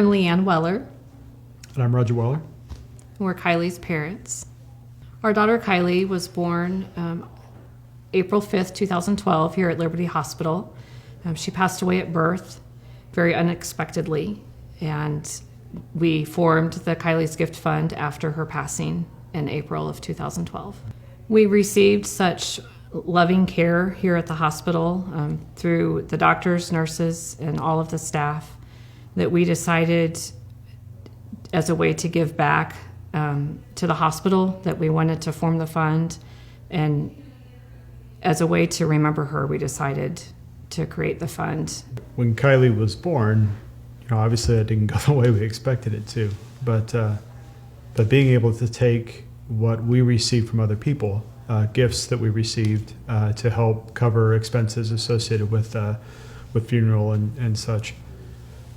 I'm Leanne Weller. And I'm Roger Weller. We're Kylie's parents. Our daughter Kyleigh was born April 5th, 2012 here at Liberty Hospital. She passed away at birth very unexpectedly, and we formed the Kyleigh's Gift Fund after her passing in April of 2012. We received such loving care here at the hospital through the doctors, nurses, and all of the staff that we decided as a way to give back to the hospital that we wanted to form the fund, and as a way to remember her, we decided to create the fund. When Kyleigh was born, obviously that didn't go the way we expected it to, but being able to take what we received from other people, gifts that we received to help cover expenses associated with funeral and such,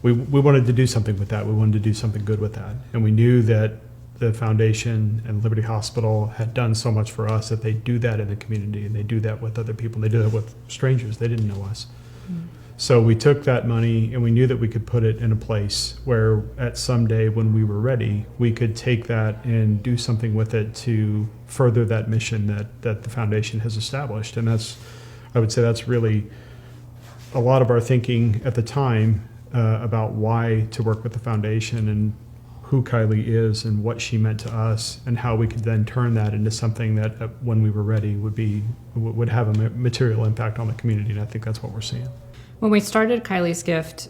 we wanted to do something with that. We wanted to do something good with that. And we knew that the foundation and Liberty Hospital had done so much for us that they do that in the community, and they do that with other people. They do that with strangers. They didn't know us. Mm-hmm. So we took that money and we knew that we could put it in a place where at some day when we were ready, we could take that and do something with it to further that mission that the foundation has established. And I would say that's really a lot of our thinking at the time about why to work with the foundation and who Kyleigh is and what she meant to us, and how we could then turn that into something that when we were ready would have a material impact on the community. And I think that's what we're seeing. When we started Kyleigh's Gift,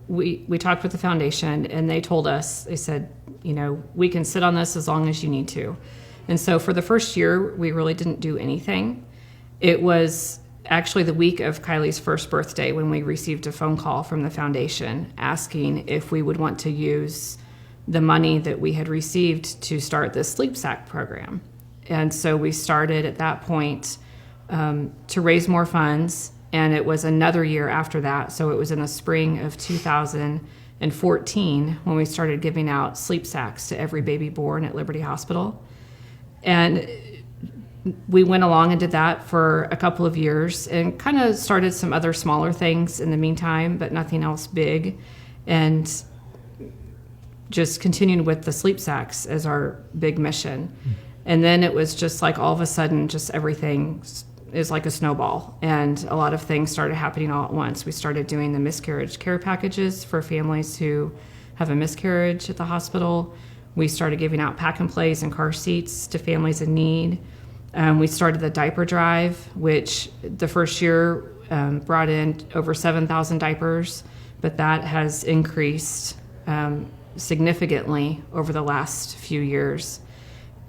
we talked with the foundation, and they told us, they said, we can sit on this as long as you need to. And so for the first year, we really didn't do anything. It was actually the week of Kyleigh's first birthday when we received a phone call from the foundation asking if we would want to use the money that we had received to start this sleep sack program. And so we started at that point to raise more funds, and it was another year after that. So it was in the spring of 2014 when we started giving out sleep sacks to every baby born at Liberty Hospital. And we went along and did that for a couple of years and kind of started some other smaller things in the meantime, but nothing else big. And just continued with the sleep sacks as our big mission. And then it was just like all of a sudden, just everything is like a snowball. And a lot of things started happening all at once. We started doing the miscarriage care packages for families who have a miscarriage at the hospital. We started giving out pack and plays and car seats to families in need. We started the diaper drive, which the first year brought in over 7,000 diapers, but that has increased significantly over the last few years.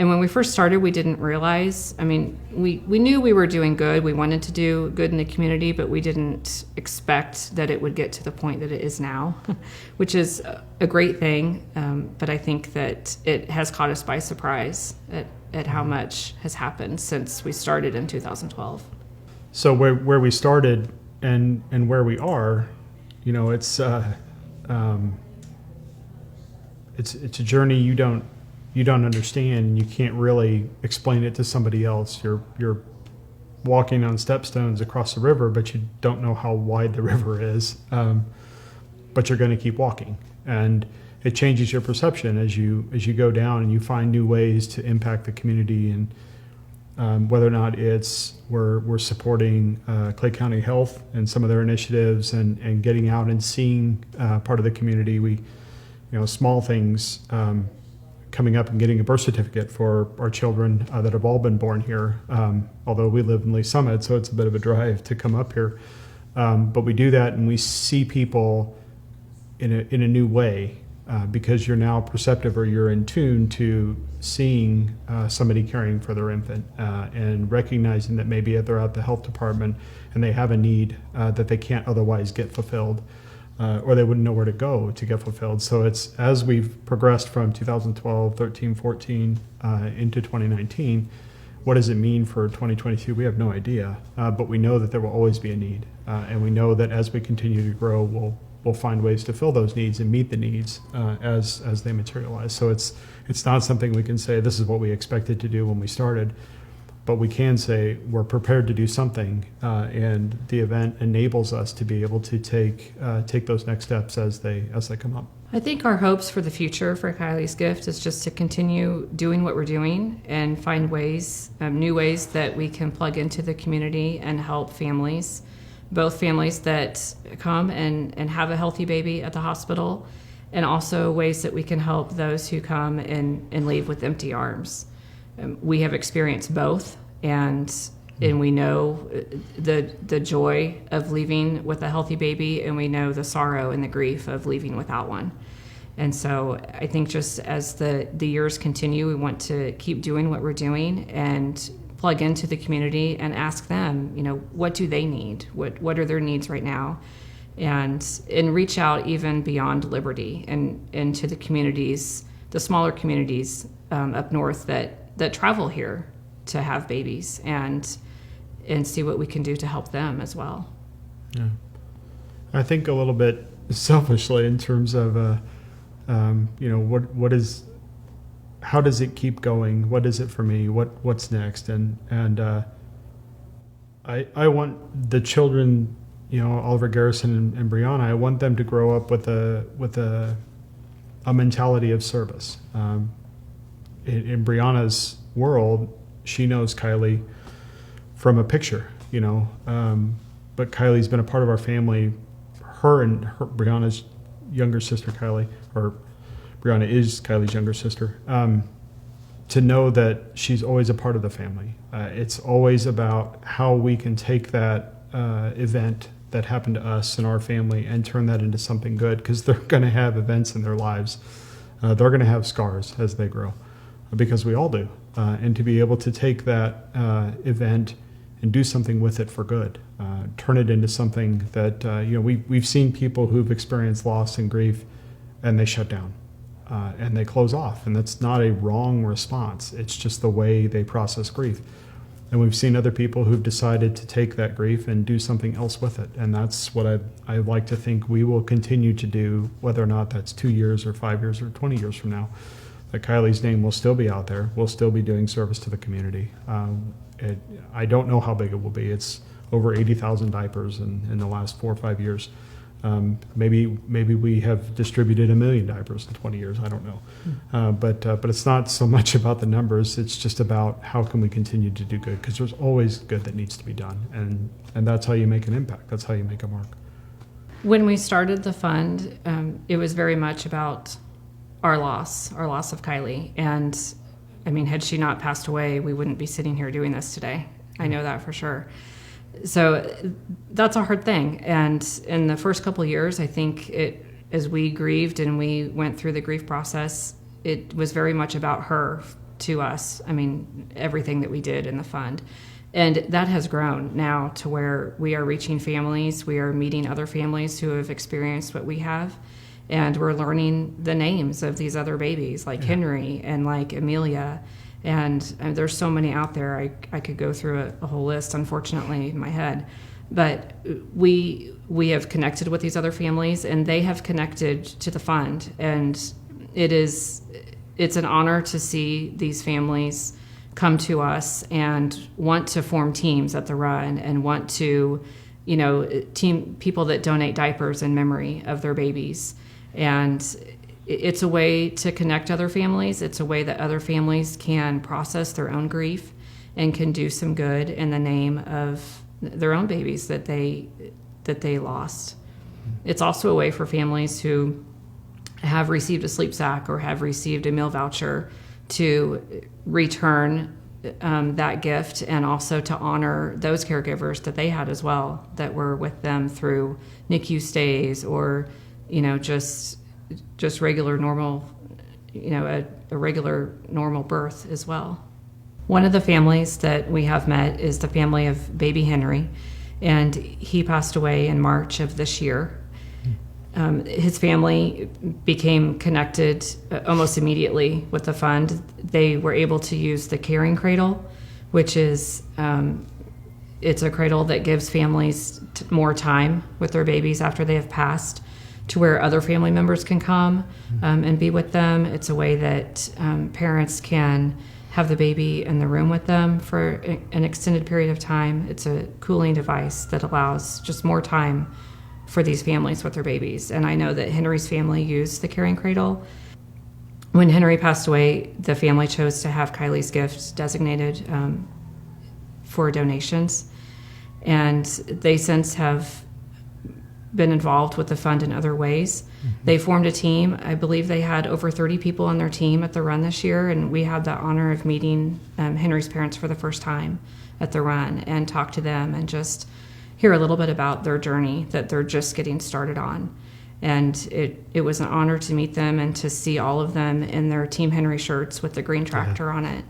And when we first started, we didn't realize, we knew we were doing good. We wanted to do good in the community, but we didn't expect that it would get to the point that it is now, which is a great thing. But I think that it has caught us by surprise at how much has happened since we started in 2012. So where we started and where we are, it's a journey you don't understand. You can't really explain it to somebody else. You're walking on stepstones across the river, but you don't know how wide the river is. But you're going to keep walking, and it changes your perception as you go down and you find new ways to impact the community. And whether or not we're supporting Clay County Health and some of their initiatives and getting out and seeing part of the community. We small things, coming up and getting a birth certificate for our children that have all been born here, although we live in Lee Summit, so it's a bit of a drive to come up here. But we do that, and we see people in a new way because you're now perceptive, or you're in tune to seeing somebody caring for their infant and recognizing that maybe they're at the health department and they have a need that they can't otherwise get fulfilled. Or they wouldn't know where to go to get fulfilled. So it's as we've progressed from 2012, 13, 14 into 2019, what does it mean for 2022? We have no idea, but we know that there will always be a need, and we know that as we continue to grow, we'll find ways to fill those needs and meet the needs as they materialize. So it's not something we can say this is what we expected to do when we started. But we can say we're prepared to do something, and the event enables us to be able to take those next steps as they come up. I think our hopes for the future for Kyleigh's Gift is just to continue doing what we're doing and find ways, new ways that we can plug into the community and help families, both families that come and have a healthy baby at the hospital, and also ways that we can help those who come and leave with empty arms. We have experienced both, and we know the joy of leaving with a healthy baby, and we know the sorrow and the grief of leaving without one. And so I think just as the years continue, we want to keep doing what we're doing and plug into the community and ask them, what do they need? What are their needs right now? And reach out even beyond Liberty and into the communities, the smaller communities up north that travel here to have babies, and see what we can do to help them as well. Yeah, I think a little bit selfishly in terms of how does it keep going? What is it for me? What's next? And I want the children, Oliver Garrison and Brianna, I want them to grow up with a mentality of service. In Brianna's world, she knows Kyleigh from a picture, but Kylie's been a part of our family. Brianna's younger sister, Kyleigh, or Brianna is Kylie's younger sister, to know that she's always a part of the family. It's always about how we can take that event that happened to us and our family and turn that into something good, because they're going to have events in their lives. They're going to have scars as they grow, because we all do. And to be able to take that event and do something with it for good, turn it into something that, we've seen people who've experienced loss and grief, and they shut down and they close off. And that's not a wrong response. It's just the way they process grief. And we've seen other people who've decided to take that grief and do something else with it. And that's what I like to think we will continue to do, whether or not that's 2 years or 5 years or 20 years from now. That Kyleigh's name will still be out there. We'll still be doing service to the community. I don't know how big it will be. It's over 80,000 diapers in the last 4 or 5 years. Maybe we have distributed 1 million diapers in 20 years. I don't know. But it's not so much about the numbers. It's just about how can we continue to do good, because there's always good that needs to be done. And that's how you make an impact. That's how you make a mark. When we started the fund, it was very much about our loss of Kyleigh. And I mean, had she not passed away, we wouldn't be sitting here doing this today. I know that for sure. So that's a hard thing. And in the first couple of years, I think as we grieved and we went through the grief process, it was very much about her to us. I mean, everything that we did in the fund. And that has grown now to where we are reaching families. We are meeting other families who have experienced what we have. And we're learning the names of these other babies, like Henry and like Amelia. And there's so many out there. I could go through a whole list, unfortunately, in my head. But we have connected with these other families, and they have connected to the fund. And it's an honor to see these families come to us and want to form teams at the run and want to, team people that donate diapers in memory of their babies. And it's a way to connect other families. It's a way that other families can process their own grief and can do some good in the name of their own babies that they lost. It's also a way for families who have received a sleep sack or have received a meal voucher to return that gift, and also to honor those caregivers that they had as well that were with them through NICU stays or just regular normal, a regular normal birth as well. One of the families that we have met is the family of baby Henry, and he passed away in March of this year. His family became connected almost immediately with the fund. They were able to use the caring cradle, which is it's a cradle that gives families more time with their babies after they have passed, to where other family members can come and be with them. It's a way that parents can have the baby in the room with them for an extended period of time. It's a cooling device that allows just more time for these families with their babies. And I know that Henry's family used the carrying cradle. When Henry passed away, the family chose to have Kyleigh's gift designated for donations. And they since have been involved with the fund in other ways. They formed a team. I believe they had over 30 people on their team at the run this year, and we had the honor of meeting Henry's parents for the first time at the run and talk to them and just hear a little bit about their journey that they're just getting started on. And it was an honor to meet them and to see all of them in their Team Henry shirts with the green tractor on it.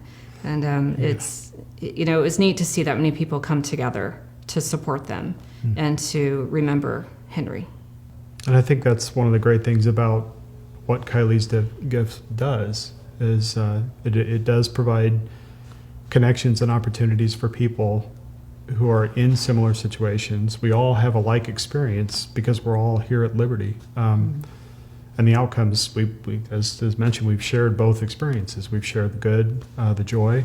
And it's, it was neat to see that many people come together to support them and to remember Henry. And I think that's one of the great things about what Kyleigh's gift does is it does provide connections and opportunities for people who are in similar situations. We all have a like experience because we're all here at Liberty. And the outcomes, as mentioned, we've shared both experiences. We've shared the good, the joy,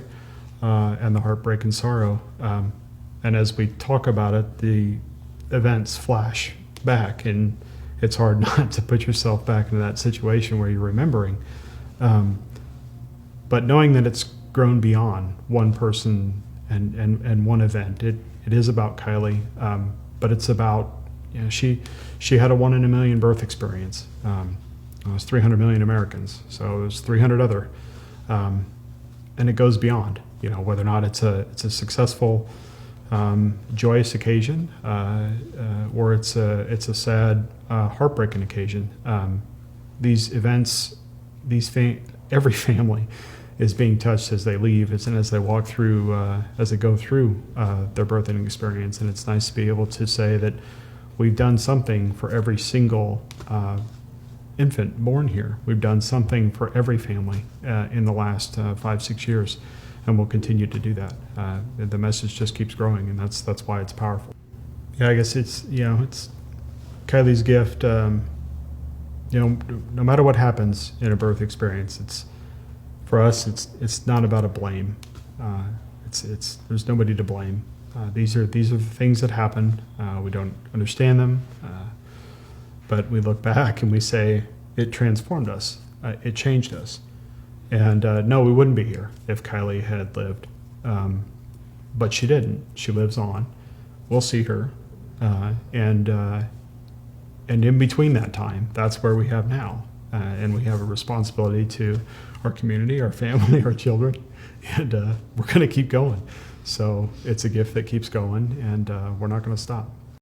and the heartbreak and sorrow. And as we talk about it, the events flash back, and it's hard not to put yourself back into that situation where you're remembering. But knowing that it's grown beyond one person and one event, it is about Kyleigh, but it's about, she had a 1 in a million birth experience. It was 300 million Americans, so it was 300 other, and it goes beyond, whether or not it's a successful, joyous occasion, or it's a sad, heartbreaking occasion. These events, every family is being touched as they leave, and as they walk through, as they go through their birthing experience. And it's nice to be able to say that we've done something for every single infant born here. We've done something for every family in the last 5-6 years, and we'll continue to do that. The message just keeps growing, and that's why it's powerful. Yeah, I guess it's Kyleigh's gift. No matter what happens in a birth experience, for us, it's not about a blame. There's nobody to blame. These are the things that happen. We don't understand them, but we look back and we say it transformed us. It changed us. And no, we wouldn't be here if Kyleigh had lived, but she didn't. She lives on. We'll see her, and in between that time, that's where we have now. And we have a responsibility to our community, our family, our children, and we're going to keep going. So it's a gift that keeps going, and we're not going to stop.